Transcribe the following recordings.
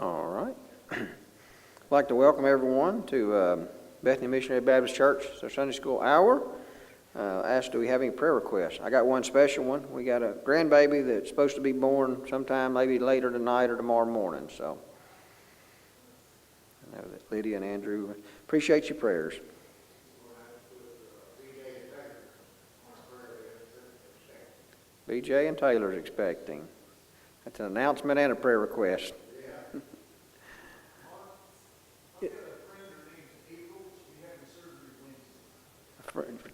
All right. I'd like to welcome everyone to Bethany Missionary Baptist Church, it's our Sunday School hour. Asked, do we have any prayer requests? I got one special one. We got a grandbaby that's supposed to be born sometime maybe later tonight or tomorrow morning. So I know that Lydia and Andrew appreciate your prayers. BJ and Taylor's expecting. That's an announcement and a prayer request.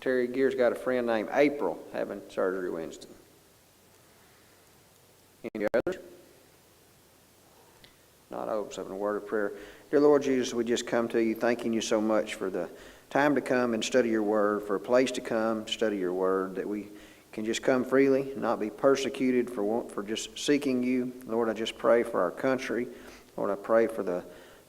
Terry Gear's got a friend named April having surgery Wednesday. Any others? Not open up in a word of prayer. Dear Lord Jesus, we just come to you thanking you so much for the time to come and study your word, for a place to come study your word, that we can just come freely, not be persecuted for just seeking you. Lord, I just pray for our country. Lord, I pray for the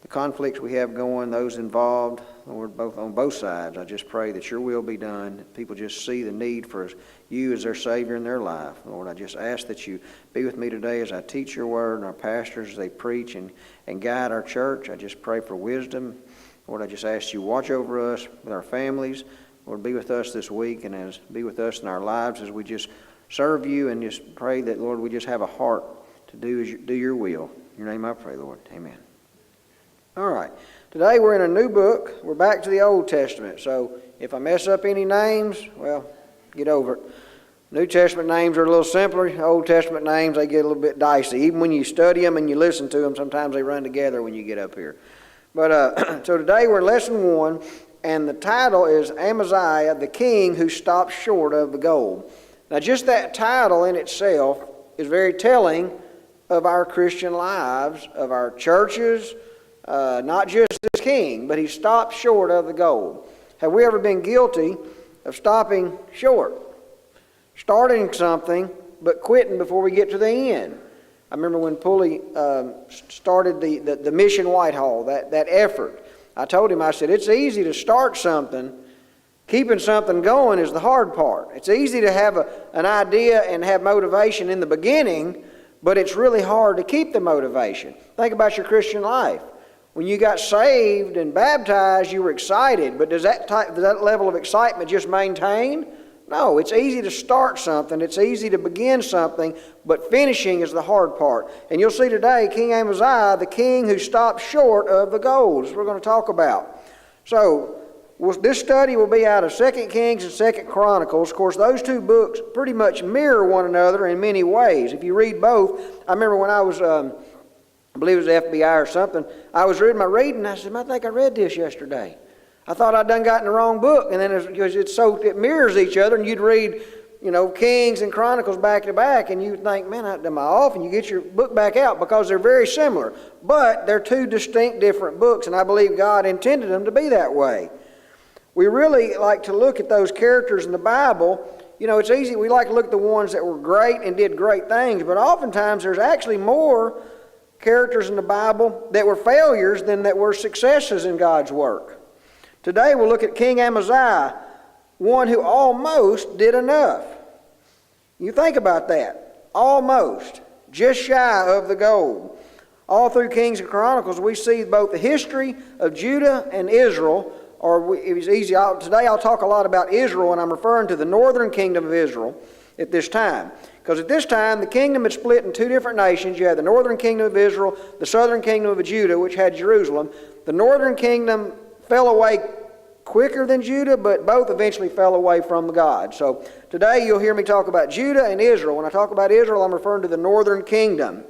conflicts we have going, those involved, Lord, on both sides. I just pray that your will be done, that people just see the need for you as their Savior in their life. Lord, I just ask that you be with me today as I teach your word, and our pastors as they preach and guide our church. I just pray for wisdom. Lord, I just ask you watch over us with our families. Lord, be with us this week and be with us in our lives as we just serve you, and just pray that, Lord, we just have a heart to do your will. In your name I pray, Lord. Amen. All right. Today we're in a new book. We're back to the Old Testament. So if I mess up any names, well, get over it. New Testament names are a little simpler. Old Testament names, they get a little bit dicey. Even when you study them and you listen to them, sometimes they run together when you get up here. But so today we're in Lesson 1, and the title is Amaziah, the king who stopped short of the gold. Now just that title in itself is very telling of our Christian lives, of our churches, not just this king, but he stopped short of the goal. Have we ever been guilty of stopping short? Starting something, but quitting before we get to the end. I remember when Pulley started the Mission Whitehall, that effort. I told him, I said, it's easy to start something. Keeping something going is the hard part. It's easy to have an idea and have motivation in the beginning, but it's really hard to keep the motivation. Think about your Christian life. When you got saved and baptized, you were excited, but does that level of excitement just maintain? No, it's easy to start something, it's easy to begin something, but finishing is the hard part. And you'll see today, King Amaziah, the king who stopped short of the goal, is what we're going to talk about. So, this study will be out of 2 Kings and 2 Chronicles. Of course, those two books pretty much mirror one another in many ways. If you read both, I remember when I was... I believe it was the FBI or something. I was reading my reading, and I said, I think I read this yesterday. I thought I'd done gotten the wrong book. And then it mirrors each other, and you'd read, Kings and Chronicles back to back, and you'd think, man, am I off? And you get your book back out because they're very similar. But they're two distinct different books, and I believe God intended them to be that way. We really like to look at those characters in the Bible. It's easy. We like to look at the ones that were great and did great things, but oftentimes there's actually more characters in the Bible that were failures than that were successes in God's work. Today we'll look at King Amaziah, one who almost did enough. You think about that. Almost. Just shy of the goal. All through Kings and Chronicles we see both the history of Judah and Israel, it was easy. Today I'll talk a lot about Israel, and I'm referring to the northern kingdom of Israel at this time. Because at this time, the kingdom had split in two different nations. You had the northern kingdom of Israel, the southern kingdom of Judah, which had Jerusalem. The northern kingdom fell away quicker than Judah, but both eventually fell away from God. So today you'll hear me talk about Judah and Israel. When I talk about Israel, I'm referring to the northern kingdom.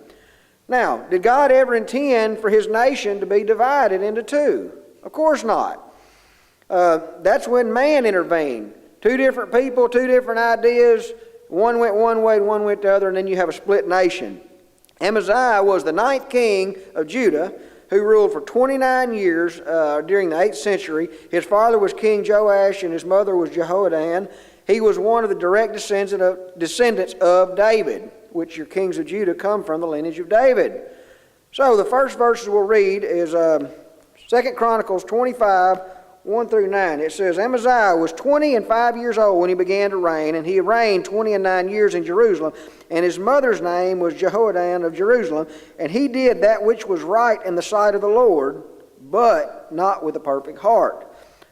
Now, did God ever intend for his nation to be divided into two? Of course not. That's when man intervened. Two different people, two different ideas. One went one way and one went the other, and then you have a split nation. Amaziah was the 9th king of Judah, who ruled for 29 years during the 8th century. His father was King Joash, and his mother was Jehoiadan. He was one of the direct descendants of David, which your kings of Judah come from the lineage of David. So the first verses we'll read is 2 Chronicles 25, 1 through 9. It says, Amaziah was 20 and 5 years old when he began to reign, and he reigned 20 and 9 years in Jerusalem. And his mother's name was Jehoaddan of Jerusalem. And he did that which was right in the sight of the Lord, but not with a perfect heart.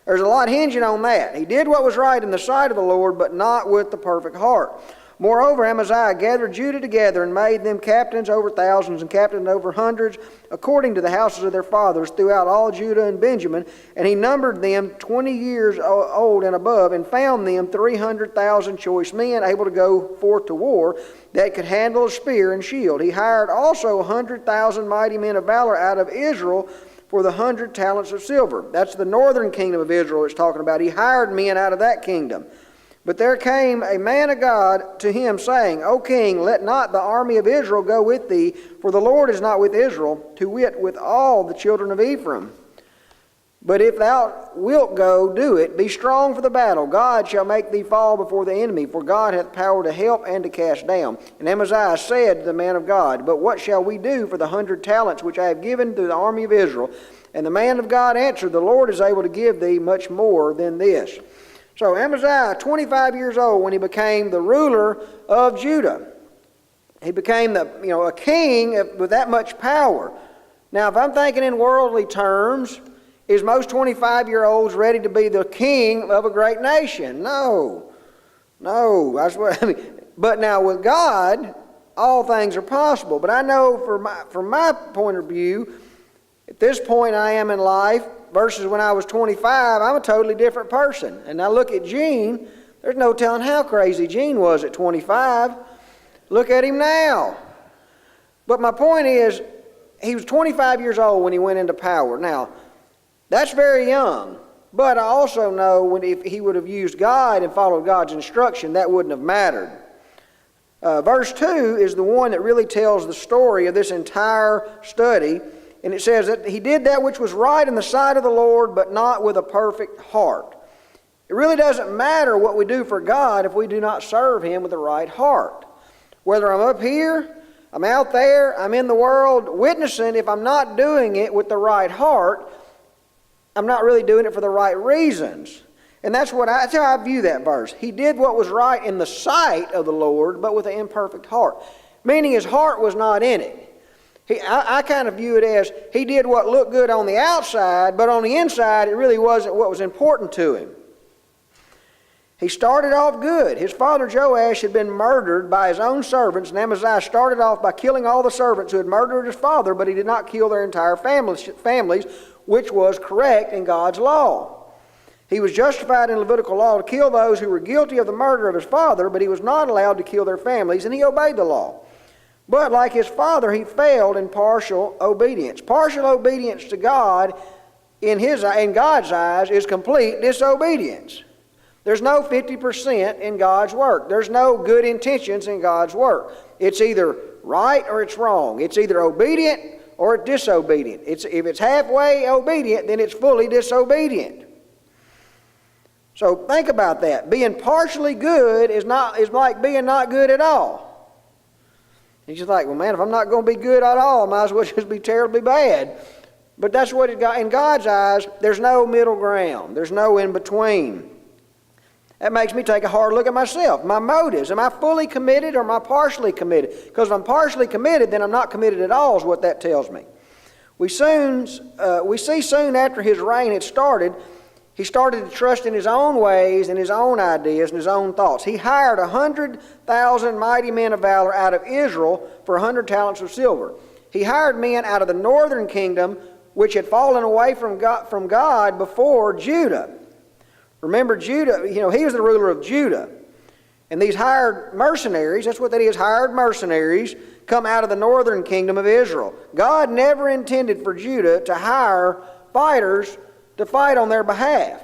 There's a lot hinging on that. He did what was right in the sight of the Lord, but not with the perfect heart. Moreover, Amaziah gathered Judah together and made them captains over thousands and captains over hundreds, according to the houses of their fathers, throughout all Judah and Benjamin. And he numbered them 20 years old and above, and found them 300,000 choice men, able to go forth to war, that could handle a spear and shield. He hired also 100,000 mighty men of valor out of Israel for the 100 talents of silver. That's the northern kingdom of Israel it's talking about. He hired men out of that kingdom. But there came a man of God to him, saying, O king, let not the army of Israel go with thee, for the Lord is not with Israel, to wit, with all the children of Ephraim. But if thou wilt go, do it. Be strong for the battle. God shall make thee fall before the enemy, for God hath power to help and to cast down. And Amaziah said to the man of God, But what shall we do for the 100 talents which I have given to the army of Israel? And the man of God answered, The Lord is able to give thee much more than this. So Amaziah, 25 years old, when he became the ruler of Judah. He became a king with that much power. Now, if I'm thinking in worldly terms, is most 25-year-olds ready to be the king of a great nation? No. That's what I mean. But now with God, all things are possible. But I know from my point of view, at this point I am in life, versus when I was 25, I'm a totally different person. And now look at Gene. There's no telling how crazy Gene was at 25. Look at him now. But my point is, he was 25 years old when he went into power. Now, that's very young. But I also know if he would have used God and followed God's instruction, that wouldn't have mattered. Verse 2 is the one that really tells the story of this entire study. And it says that he did that which was right in the sight of the Lord, but not with a perfect heart. It really doesn't matter what we do for God if we do not serve Him with the right heart. Whether I'm up here, I'm out there, I'm in the world witnessing, if I'm not doing it with the right heart, I'm not really doing it for the right reasons. And that's how I view that verse. He did what was right in the sight of the Lord, but with an imperfect heart. Meaning his heart was not in it. I kind of view it as he did what looked good on the outside, but on the inside it really wasn't what was important to him. He started off good. His father Joash had been murdered by his own servants, and Amaziah started off by killing all the servants who had murdered his father, but he did not kill their entire families, which was correct in God's law. He was justified in Levitical law to kill those who were guilty of the murder of his father, but he was not allowed to kill their families, and he obeyed the law. But like his father, he failed in partial obedience. Partial obedience to God in God's eyes is complete disobedience. There's no 50% in God's work. There's no good intentions in God's work. It's either right or it's wrong. It's either obedient or it's disobedient. If it's halfway obedient, then it's fully disobedient. So think about that. Being partially good is like being not good at all. He's just like, well, man, if I'm not going to be good at all, I might as well just be terribly bad. But that's what it got. In God's eyes, there's no middle ground. There's no in between. That makes me take a hard look at myself. My motives. Am I fully committed or am I partially committed? Because if I'm partially committed, then I'm not committed at all is what that tells me. We see soon after his reign had started, he started to trust in his own ways and his own ideas and his own thoughts. He hired 100,000 mighty men of valor out of Israel for 100 talents of silver. He hired men out of the northern kingdom, which had fallen away from God before Judah. Remember, Judah, he was the ruler of Judah. And these hired mercenaries, that's what that is, hired mercenaries, come out of the northern kingdom of Israel. God never intended for Judah to hire fighters to fight on their behalf.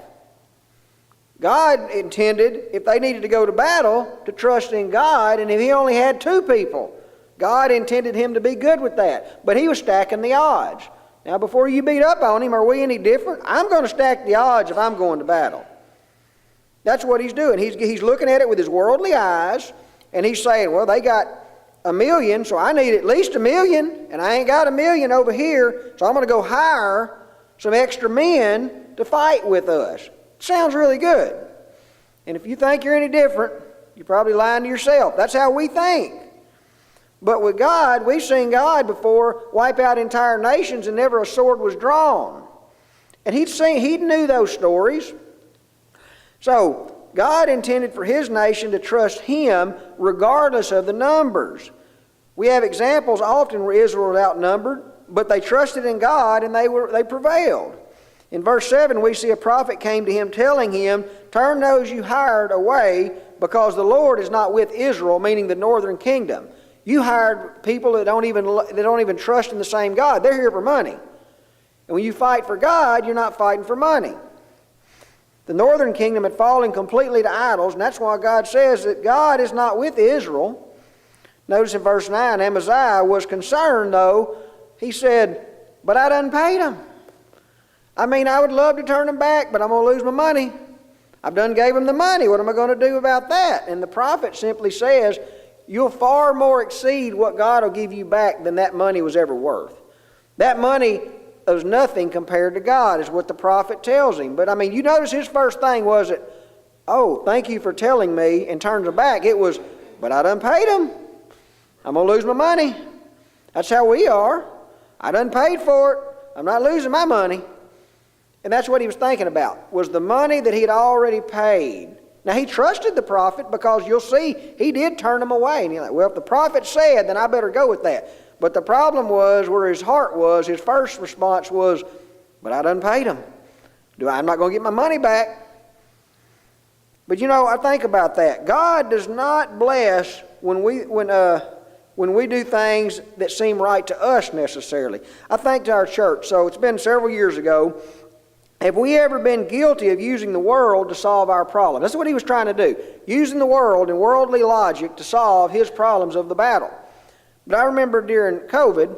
God intended, if they needed to go to battle, to trust in God, and if he only had 2 people, God intended him to be good with that. But he was stacking the odds. Now, before you beat up on him, are we any different? I'm going to stack the odds if I'm going to battle. That's what he's doing. He's looking at it with his worldly eyes, and he's saying, well, they got 1 million, so I need at least 1 million, and I ain't got 1 million over here, so I'm going to go hire some extra men to fight with us. Sounds really good. And if you think you're any different, you're probably lying to yourself. That's how we think. But with God, we've seen God before wipe out entire nations and never a sword was drawn. And he knew those stories. So God intended for His nation to trust Him regardless of the numbers. We have examples often where Israel was outnumbered, but they trusted in God and they prevailed. In verse 7, we see a prophet came to him telling him, "Turn those you hired away, because the Lord is not with Israel," meaning the northern kingdom. You hired people that don't even trust in the same God. They're here for money. And when you fight for God, you're not fighting for money. The northern kingdom had fallen completely to idols, and that's why God says that God is not with Israel. Notice in verse 9, Amaziah was concerned, though. He said, "But I done paid them. I mean, I would love to turn them back, but I'm going to lose my money. I've done gave them the money. What am I going to do about that?" And the prophet simply says, you'll far more exceed what God will give you back than that money was ever worth. That money is nothing compared to God, is what the prophet tells him. But I mean, you notice his first thing wasn't, "Oh, thank you for telling me," and turns her back. It was, "But I done paid them. I'm going to lose my money." That's how we are. I done paid for it. I'm not losing my money. And that's what he was thinking about, was the money that he had already paid. Now, he trusted the prophet because you'll see he did turn him away. And you're like, well, if the prophet said, then I better go with that. But the problem was where his heart was. His first response was, "But I done paid him. I'm not going to get my money back." But you know, I think about that. God does not bless when we do things that seem right to us necessarily. I think to our church, so it's been several years ago, have we ever been guilty of using the world to solve our problem? That's what he was trying to do, using the world and worldly logic to solve his problems of the battle. But I remember during COVID,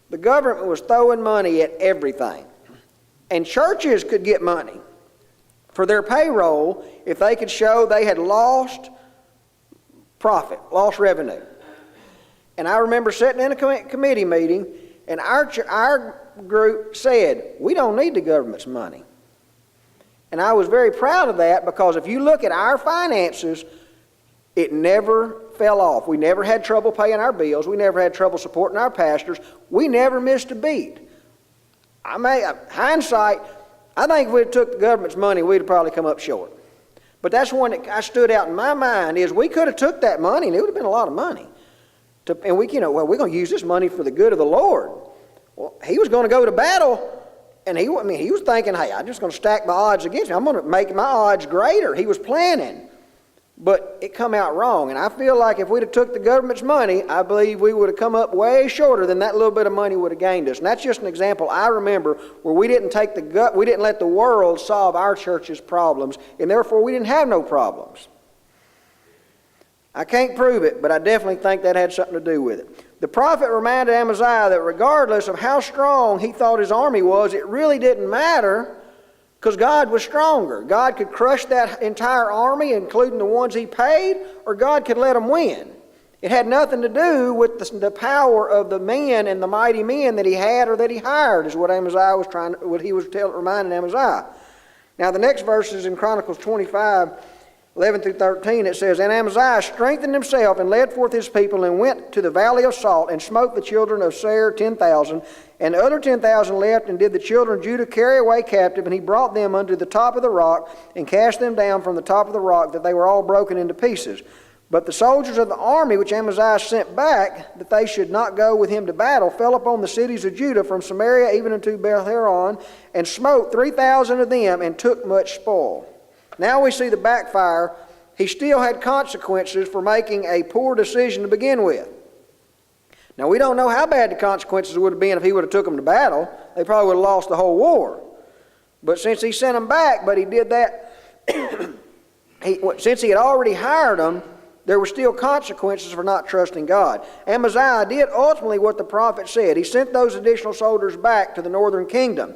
the government was throwing money at everything. And churches could get money for their payroll if they could show they had lost profit, lost revenue. And I remember sitting in a committee meeting, and our group said, "We don't need the government's money." And I was very proud of that, because if you look at our finances, it never fell off. We never had trouble paying our bills. We never had trouble supporting our pastors. We never missed a beat. Hindsight, I think if we took the government's money, we'd have probably come up short. But that's one that I stood out in my mind, is we could have took that money, and it would have been a lot of money. And we're going to use this money for the good of the Lord. Well, he was going to go to battle, and he was thinking, "Hey, I'm just going to stack my odds against him. I'm going to make my odds greater." He was planning. But it come out wrong. And I feel like if we'd have took the government's money, I believe we would have come up way shorter than that little bit of money would have gained us. And that's just an example I remember where we didn't let the world solve our church's problems, and therefore we didn't have no problems. I can't prove it, but I definitely think that had something to do with it. The prophet reminded Amaziah that regardless of how strong he thought his army was, it really didn't matter, because God was stronger. God could crush that entire army, including the ones he paid, or God could let them win. It had nothing to do with the power of the men and the mighty men that he had or that he hired, is what Amaziah was reminding Amaziah. Now the next verse is in Chronicles 25, 11 through 13, it says, "And Amaziah strengthened himself and led forth his people and went to the valley of Salt and smote the children of Seir 10,000. And the other 10,000 left, and did the children of Judah carry away captive. And he brought them unto the top of the rock and cast them down from the top of the rock, that they were all broken into pieces. But the soldiers of the army which Amaziah sent back, that they should not go with him to battle, fell upon the cities of Judah from Samaria even unto Beth-horon, and smote 3,000 of them, and took much spoil." Now we see the backfire. He still had consequences for making a poor decision to begin with. Now we don't know how bad the consequences would have been if he would have took them to battle. They probably would have lost the whole war. But since he sent them back, but he did that, since he had already hired them, there were still consequences for not trusting God. Amaziah did ultimately what the prophet said. He sent those additional soldiers back to the northern kingdom.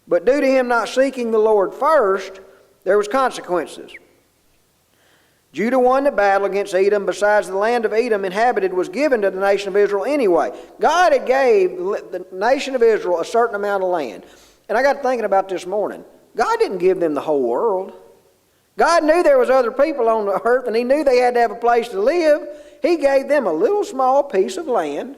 But due to him not seeking the Lord first, there was consequences. Judah won the battle against Edom. Besides, the land of Edom inhabited was given to the nation of Israel anyway. God had gave the nation of Israel a certain amount of land. And I got thinking about this morning. God didn't give them the whole world. God knew there was other people on the earth, and He knew they had to have a place to live. He gave them a little small piece of land,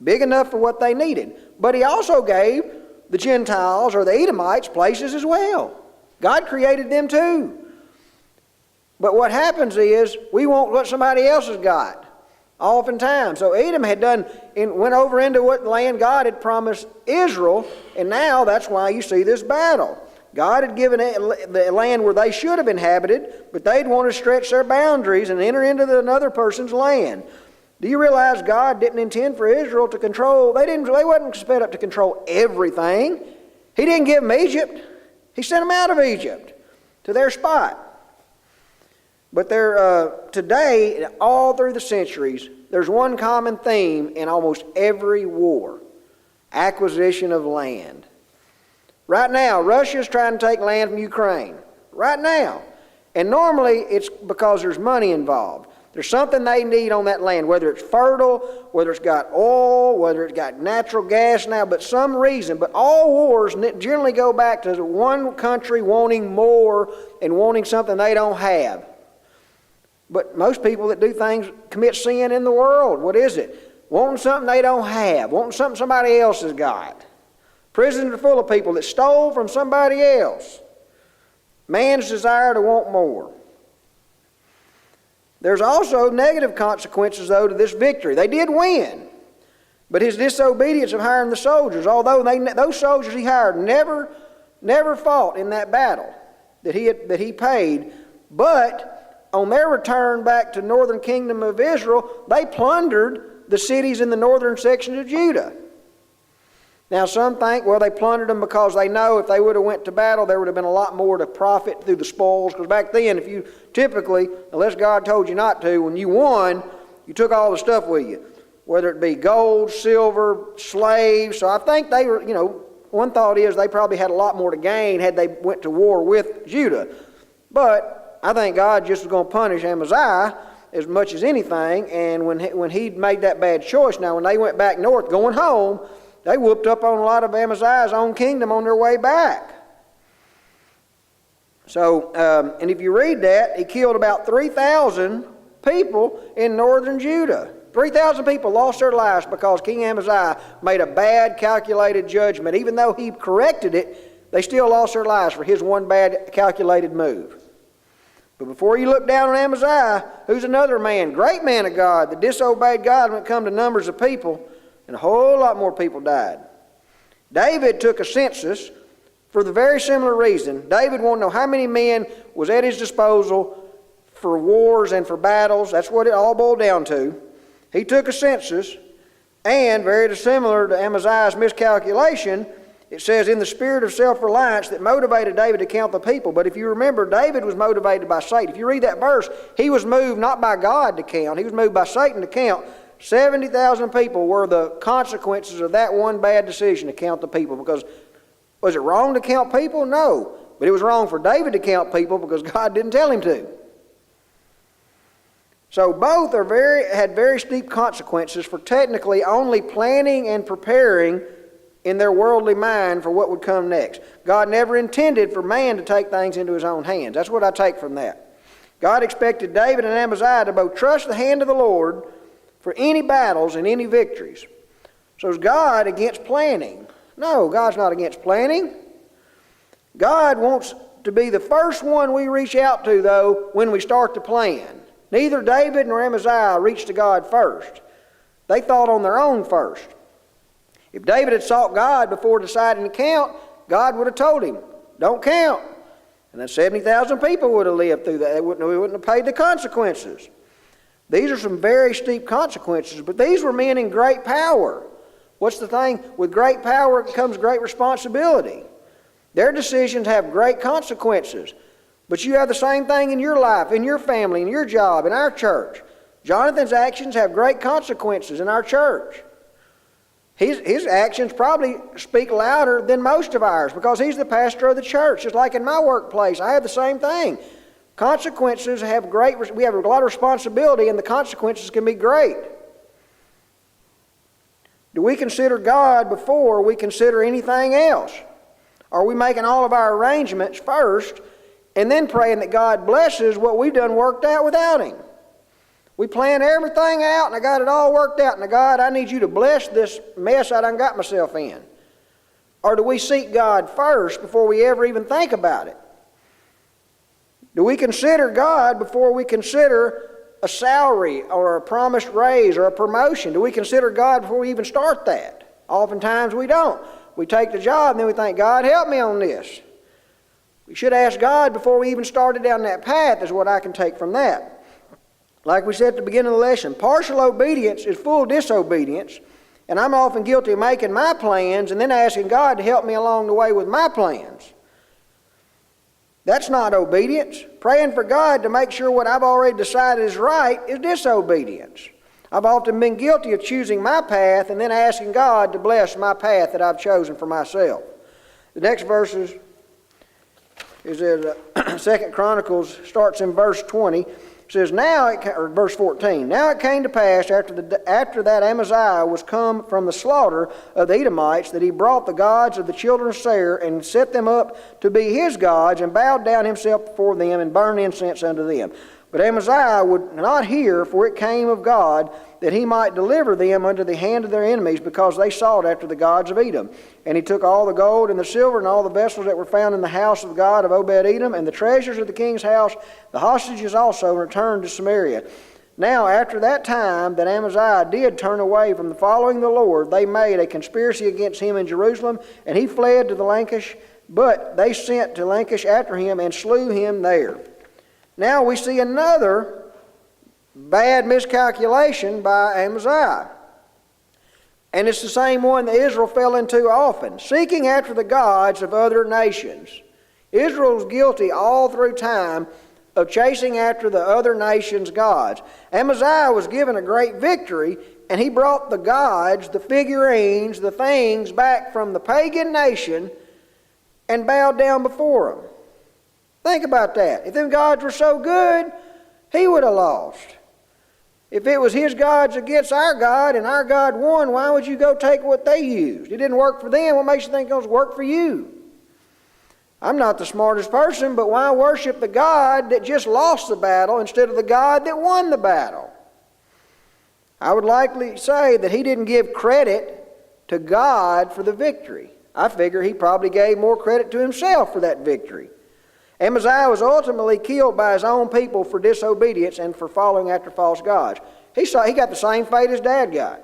big enough for what they needed. But He also gave the Gentiles or the Edomites places as well. God created them too. But what happens is we want what somebody else has got, oftentimes. So Edom went over into what land God had promised Israel, and now that's why you see this battle. God had given the land where they should have inhabited, but they'd want to stretch their boundaries and enter into another person's land. Do you realize God didn't intend for Israel to control? They wasn't set up to control everything. He didn't give them Egypt. He sent them out of Egypt to their spot. But today, all through the centuries, there's one common theme in almost every war: acquisition of land. Right now, Russia's trying to take land from Ukraine. Right now. And normally, it's because there's money involved. There's something they need on that land, whether it's fertile, whether it's got oil, whether it's got natural gas now, but some reason. But all wars generally go back to one country wanting more and wanting something they don't have. But most people that do things commit sin in the world. What is it? Wanting something they don't have, wanting something somebody else has got. Prisons are full of people that stole from somebody else. Man's desire to want more. There's also negative consequences, though, to this victory. They did win, but his disobedience of hiring the soldiers, although those soldiers he hired never fought in that battle that he paid, but on their return back to northern kingdom of Israel, they plundered the cities in the northern section of Judah. Now some think, well, they plundered them because they know if they would have went to battle, there would have been a lot more to profit through the spoils. Because back then, if you typically, unless God told you not to, when you won, you took all the stuff with you. Whether it be gold, silver, slaves. So I think they were, one thought is they probably had a lot more to gain had they went to war with Judah. But I think God just was going to punish Amaziah as much as anything. And when he made that bad choice, now when they went back north going home, they whooped up on a lot of Amaziah's own kingdom on their way back. So, and if you read that, he killed about 3,000 people in northern Judah. 3,000 people lost their lives because King Amaziah made a bad calculated judgment. Even though he corrected it, they still lost their lives for his one bad calculated move. But before you look down on Amaziah, who's another man, great man of God, that disobeyed God when it come to numbers of people, and a whole lot more people died. David took a census for the very similar reason. David wanted to know how many men was at his disposal for wars and for battles. That's what it all boiled down to. He took a census, and very similar to Amaziah's miscalculation, it says in the spirit of self-reliance that motivated David to count the people. But if you remember, David was motivated by Satan. If you read that verse, he was moved not by God to count. He was moved by Satan to count. 70,000 people were the consequences of that one bad decision to count the people. Because was it wrong to count people? No. But it was wrong for David to count people because God didn't tell him to. So both had very steep consequences for technically only planning and preparing in their worldly mind for what would come next. God never intended for man to take things into his own hands. That's what I take from that. God expected David and Amaziah to both trust the hand of the Lord for any battles and any victories. So is God against planning? No, God's not against planning. God wants to be the first one we reach out to, though, when we start to plan. Neither David nor Amaziah reached to God first. They thought on their own first. If David had sought God before deciding to count, God would have told him, don't count. And then 70,000 people would have lived through that. We wouldn't have paid the consequences. These are some very steep consequences, but these were men in great power. What's the thing? With great power comes great responsibility. Their decisions have great consequences. But you have the same thing in your life, in your family, in your job, in our church. Jonathan's actions have great consequences in our church. His actions probably speak louder than most of ours because he's the pastor of the church. Just like in my workplace, I have the same thing. Consequences we have a lot of responsibility, and the consequences can be great. Do we consider God before we consider anything else? Are we making all of our arrangements first and then praying that God blesses what we've done worked out without Him? We plan everything out, and I got it all worked out. Now, God, I need you to bless this mess I done got myself in. Or do we seek God first before we ever even think about it? Do we consider God before we consider a salary or a promised raise or a promotion? Do we consider God before we even start that? Oftentimes we don't. We take the job and then we think, God, help me on this. We should ask God before we even started down that path, is what I can take from that. Like we said at the beginning of the lesson, partial obedience is full disobedience, and I'm often guilty of making my plans and then asking God to help me along the way with my plans. That's not obedience. Praying for God to make sure what I've already decided is right is disobedience. I've often been guilty of choosing my path and then asking God to bless my path that I've chosen for myself. The next verse is in 2 Chronicles, starts in verse 20. It says, verse 14, now it came to pass after that Amaziah was come from the slaughter of the Edomites, that he brought the gods of the children of Seir and set them up to be his gods, and bowed down himself before them and burned incense unto them. But Amaziah would not hear, for it came of God, that he might deliver them unto the hand of their enemies, because they sought after the gods of Edom. And he took all the gold and the silver and all the vessels that were found in the house of God of Obed-Edom, and the treasures of the king's house, the hostages also, and returned to Samaria. Now after that time that Amaziah did turn away from the following the Lord, they made a conspiracy against him in Jerusalem, and he fled to the Lachish, but they sent to Lachish after him and slew him there. Now we see another bad miscalculation by Amaziah. And it's the same one that Israel fell into often, seeking after the gods of other nations. Israel's guilty all through time of chasing after the other nations' gods. Amaziah was given a great victory, and he brought the gods, the figurines, the things back from the pagan nation and bowed down before them. Think about that. If them gods were so good, he would have lost. If it was his gods against our God and our God won, why would you go take what they used? It didn't work for them. What makes you think it's going to work for you? I'm not the smartest person, but why worship the God that just lost the battle instead of the God that won the battle? I would likely say that he didn't give credit to God for the victory. I figure he probably gave more credit to himself for that victory. Amaziah was ultimately killed by his own people for disobedience and for following after false gods. He got the same fate his dad got.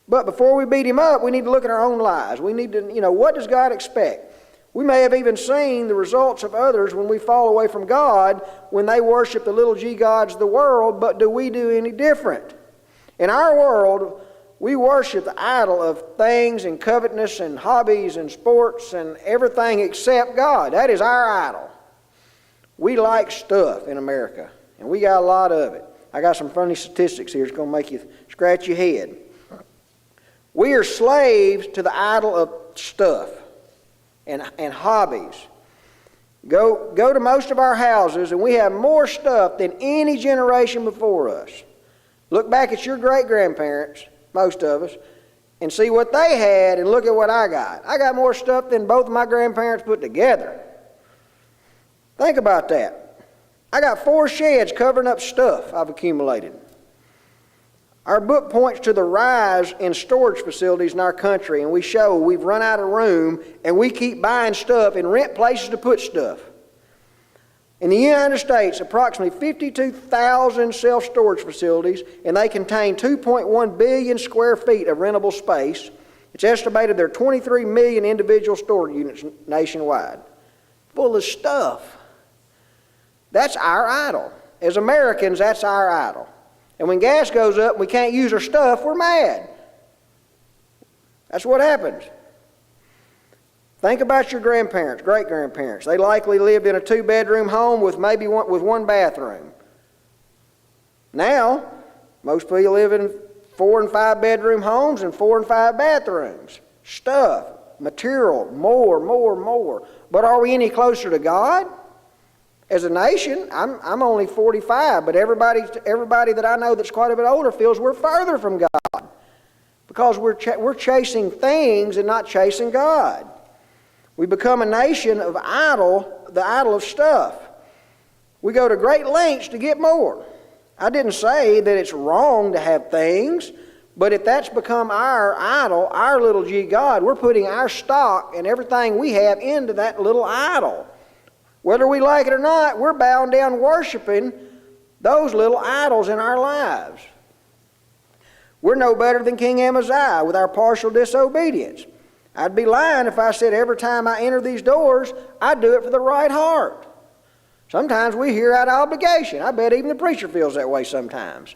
But before we beat him up, we need to look at our own lives. We need to, what does God expect? We may have even seen the results of others when we fall away from God, when they worship the little g gods of the world, but do we do any different? In our world, we worship the idol of things and covetousness and hobbies and sports and everything except God. That is our idol. We like stuff in America, and we got a lot of it. I got some funny statistics here. It's going to make you scratch your head. We are slaves to the idol of stuff and hobbies. Go to most of our houses, and we have more stuff than any generation before us. Look back at your great-grandparents, most of us, and see what they had and look at what I got. I got more stuff than both of my grandparents put together. Think about that. I got 4 sheds covering up stuff I've accumulated. Our book points to the rise in storage facilities in our country, and we show we've run out of room, and we keep buying stuff and rent places to put stuff. In the United States, approximately 52,000 self-storage facilities, and they contain 2.1 billion square feet of rentable space. It's estimated there are 23 million individual storage units nationwide, full of stuff. That's our idol. As Americans, that's our idol. And when gas goes up and we can't use our stuff, we're mad. That's what happens. Think about your grandparents, great-grandparents. They likely lived in a 2-bedroom home with maybe one bathroom. Now, most people live in 4 and 5 bedroom homes and 4 and 5 bathrooms. Stuff, material, more. But are we any closer to God? As a nation, I'm only 45, but everybody that I know that's quite a bit older feels we're further from God because we're chasing things and not chasing God. We become a nation of the idol of stuff. We go to great lengths to get more. I didn't say that it's wrong to have things, but if that's become our idol, our little g God, we're putting our stock and everything we have into that little idol. Whether we like it or not, we're bound down worshiping those little idols in our lives. We're no better than King Amaziah with our partial disobedience. I'd be lying if I said every time I enter these doors, I do it for the right heart. Sometimes we hear out of obligation. I bet even the preacher feels that way sometimes.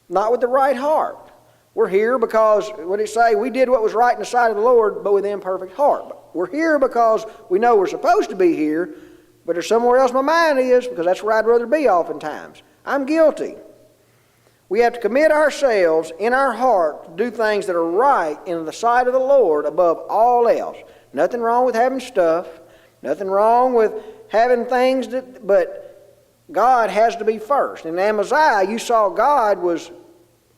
Not with the right heart. We're here because, what did it say? We did what was right in the sight of the Lord, but with an imperfect heart. We're here because we know we're supposed to be here, but there's somewhere else my mind is, because that's where I'd rather be oftentimes. I'm guilty. We have to commit ourselves in our heart to do things that are right in the sight of the Lord above all else. Nothing wrong with having stuff. Nothing wrong with having things, but God has to be first. In Amaziah, you saw God was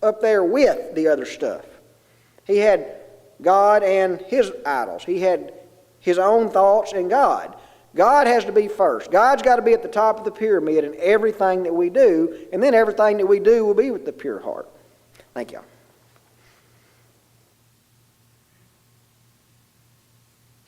up there with the other stuff. He had God and his idols. He had his own thoughts and God. God has to be first. God's got to be at the top of the pyramid in everything that we do, and then everything that we do will be with the pure heart. Thank you.